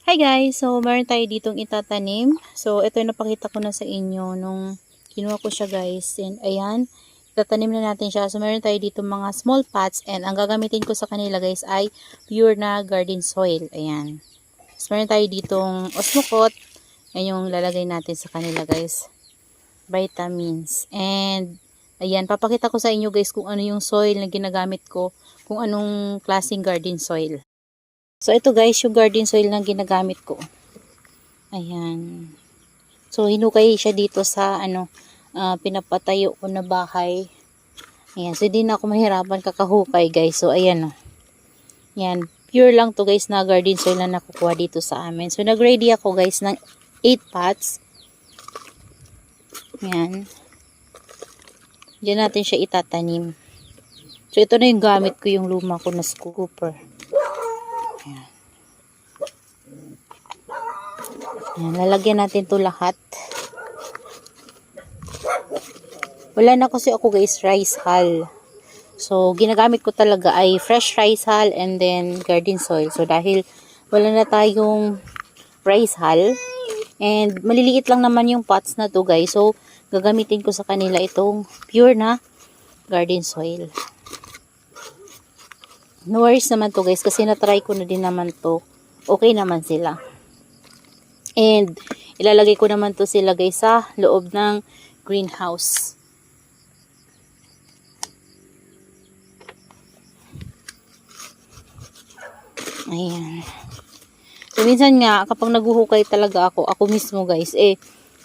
Hi guys! So, meron tayo ditong itatanim. So, ito yung napakita ko na sa inyo nung kinuha ko siya guys. And ayan, itatanim na natin siya. So, meron tayo dito mga small pots. And ang gagamitin ko sa kanila guys ay pure na garden soil. Ayan. So, meron tayo ditong osmocot. Ayan yung lalagay natin sa kanila guys. Vitamins. And ayan, papakita ko sa inyo guys kung ano yung soil na ginagamit ko. Kung anong klaseng garden soil. So, ito guys, yung garden soil na ginagamit ko. Ayan. So, hinukay siya dito sa, pinapatayo ko na bahay. Ayan. So, hindi na ako mahirapan kakahukay guys. So, ayan o. Ayan. Pure lang to guys na garden soil na nakukuha dito sa amin. So, nag-ready ako guys ng 8 pots. Ayan. Diyan natin siya itatanim. So, ito na yung gamit ko, yung luma ko na scooper. Ayan, lalagyan natin to lahat. Wala na kasi ako guys rice hull. So, ginagamit ko talaga ay fresh rice hull and then garden soil. So, dahil wala na tayong rice hull and maliliit lang naman yung pots na to guys. So, gagamitin ko sa kanila itong pure na garden soil. No worries naman to guys kasi na-try ko na din naman to. Okay naman sila. And ilalagay ko naman to sila guys sa loob ng greenhouse. Ayan. So minsan nga kapag naghuhukay talaga ako mismo guys,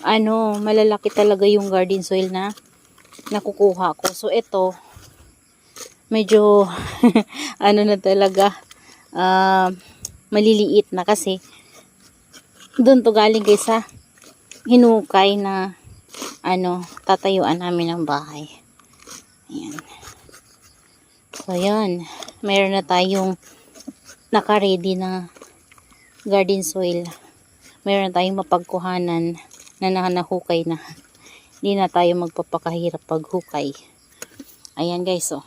malalaki talaga yung garden soil na nakukuha ko. So ito medyo na talaga maliliit na kasi doon to galing guys sa hinukay na tatayuan namin ng bahay. Ayan. So yun, mayroon na tayong naka-ready na garden soil. Mayroon na tayong mapagkuhanan na nahukay na. Hindi na tayo magpapakahirap paghukay. Ayan guys, oh.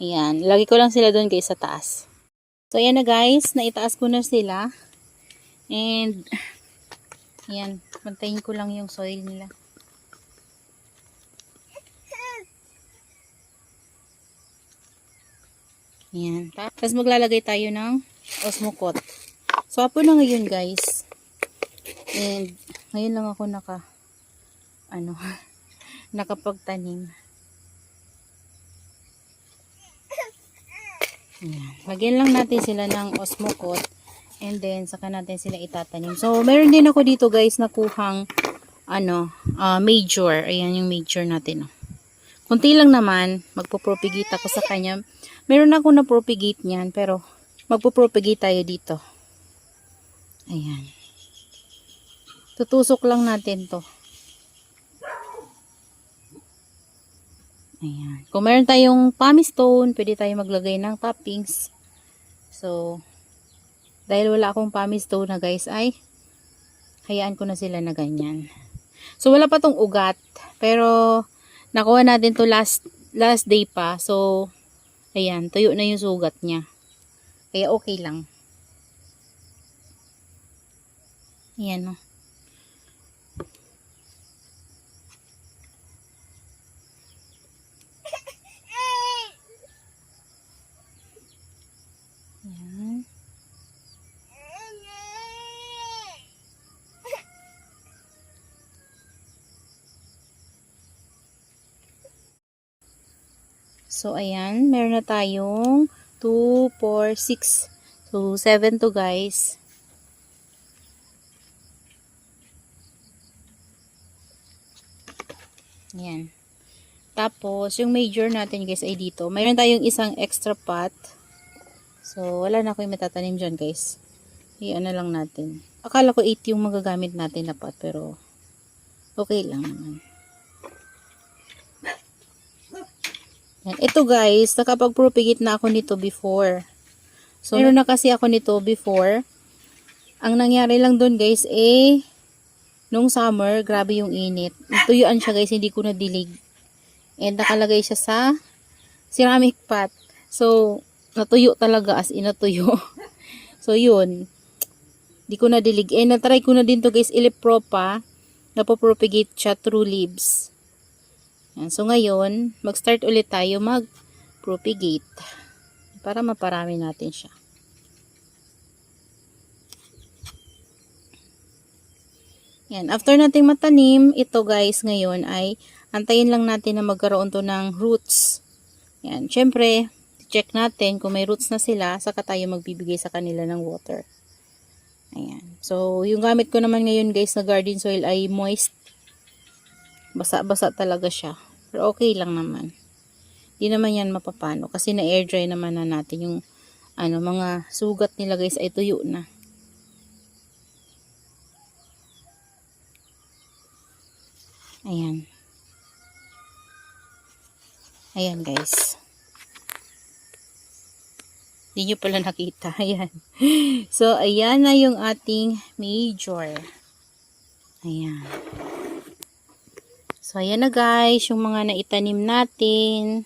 Ayan, lagi ko lang sila doon guys sa taas. So ayan na guys, naitaas ko na sila. And, ayan, pantayin ko lang yung soil nila. Ayan. Tapos maglalagay tayo ng osmocot. So, apo na ngayon guys. And, ngayon lang ako nakapagtanim. Ayan. Lagyan lang natin sila ng osmocot. And then, saka natin sila itatanim. So, meron din ako dito guys, nakuhang, major. Ayan yung major natin. Oh. Kunti lang naman, magpo-propagate ako sa kanya. Meron ako na propagate niyan, pero magpo-propagate tayo dito. Ayan. Tutusok lang natin to. Ayan. Kung meron tayong pumice stone, pwede tayo maglagay ng toppings. So, dahil wala akong pumice stone na guys, ay hayaan ko na sila na ganyan. So, wala pa tong ugat. Pero, nakuha natin to last day pa. So, ayan, tuyo na yung sugat niya. Kaya okay lang. Ayan, oh. Ayan. So, ayan, meron na tayong 2, 4, 6. So, 7 to guys. Ayan. Tapos, yung major natin guys ay dito. Mayroon tayong isang extra pot. So, wala na ako yung matatanim dyan guys. Iyan na lang natin. Akala ko 8 yung magagamit natin na pot, pero okay lang naman. Ito guys, nakapag-propagate na ako nito before. So, meron na kasi ako nito before. Ang nangyari lang doon guys, nung summer, grabe yung init. Tuyuan siya guys, hindi ko na-dilig. And nakalagay siya sa ceramic pot. So, natuyo talaga, as in natuyo. So, yun. Di ko na dilig. Na-try ko na din to guys, Ilipropa. Napopropagate siya through leaves. Yan. So ngayon, mag-start ulit tayo mag-propagate. Para maparami natin siya. Yan. After nating matanim, ito guys ngayon ay antayin lang natin na magkaroon to ng roots. Yan. Siyempre, check natin kung may roots na sila, saka tayo magbibigay sa kanila ng water. Ayan. So, yung gamit ko naman ngayon guys na garden soil ay moist. Basa-basa talaga siya. Pero okay lang naman. Di naman yan mapapano. Kasi na-air dry naman na natin yung mga sugat nila guys ay tuyo na. Ayan. Ayan guys. Hindi nyo pala nakita. Ayan. So, ayan na yung ating major. Ayan. So, ayan na guys. Yung mga naitanim natin.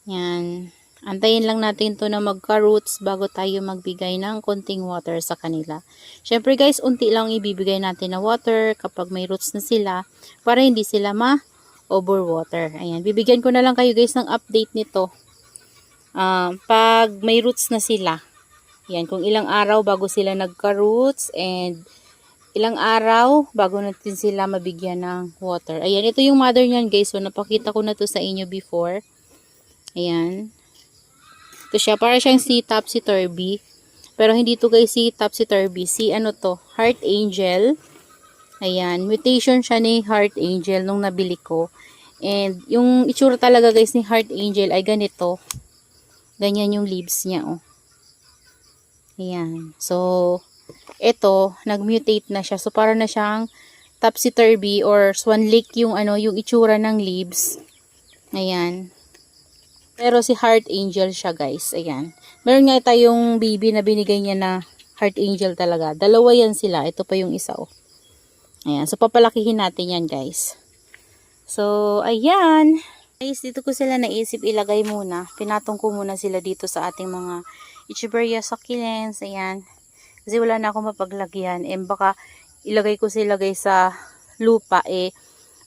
Ayan. Antayin lang natin to na magka-roots bago tayo magbigay ng konting water sa kanila. Syempre guys, unti lang ibibigay natin na water kapag may roots na sila para hindi sila ma-overwater. Ayan. Bibigyan ko na lang kayo guys ng update nito. Pag may roots na sila, yan, kung ilang araw bago sila nagka-roots and ilang araw bago natin sila mabigyan ng water. Ayan, ito yung mother niyan guys. So, napakita ko na to sa inyo before. Ayan. Ito siya, para siyang si topsy-turvy. Pero hindi to guys si topsy-turvy. Si ano to, Heart Angel. Ayan, mutation siya ni Heart Angel nung nabili ko. And yung itsura talaga guys ni Heart Angel ay ganito. Ganyan yung leaves niya, oh. Ayan. So, ito, nag-mutate na siya. So, para na siyang topsy-turvy or swan lake yung yung itsura ng leaves. Ayan. Pero si Heart Angel siya, guys. Ayan. Meron nga tayong baby na binigay niya na Heart Angel talaga. Dalawa yan sila. Ito pa yung isa, oh. Ayan. So, papalakihin natin yan, guys. So, ayan. Guys, dito ko sila naisip ilagay muna. Pinatong ko muna sila dito sa ating mga Echeveria succulents. Ayan. Kasi wala na akong mapaglagyan. Baka ilagay ko sila guys sa lupa.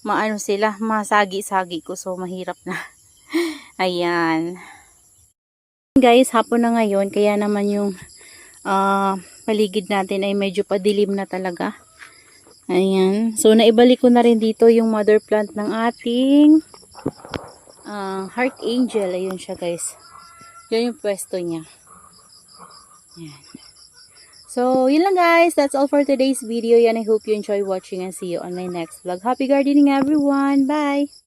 Maano sila, masagi-sagi ko. So, mahirap na. Ayan. Guys, hapon na ngayon. Kaya naman yung paligid natin ay medyo padilim na talaga. Ayan. So, naibalik ko na rin dito yung mother plant ng ating Heart Angel. Ayun siya guys. Yan yung pwesto niya. Yan. So, yun lang guys. That's all for today's video. Yan, I hope you enjoy watching and see you on my next vlog. Happy gardening everyone. Bye!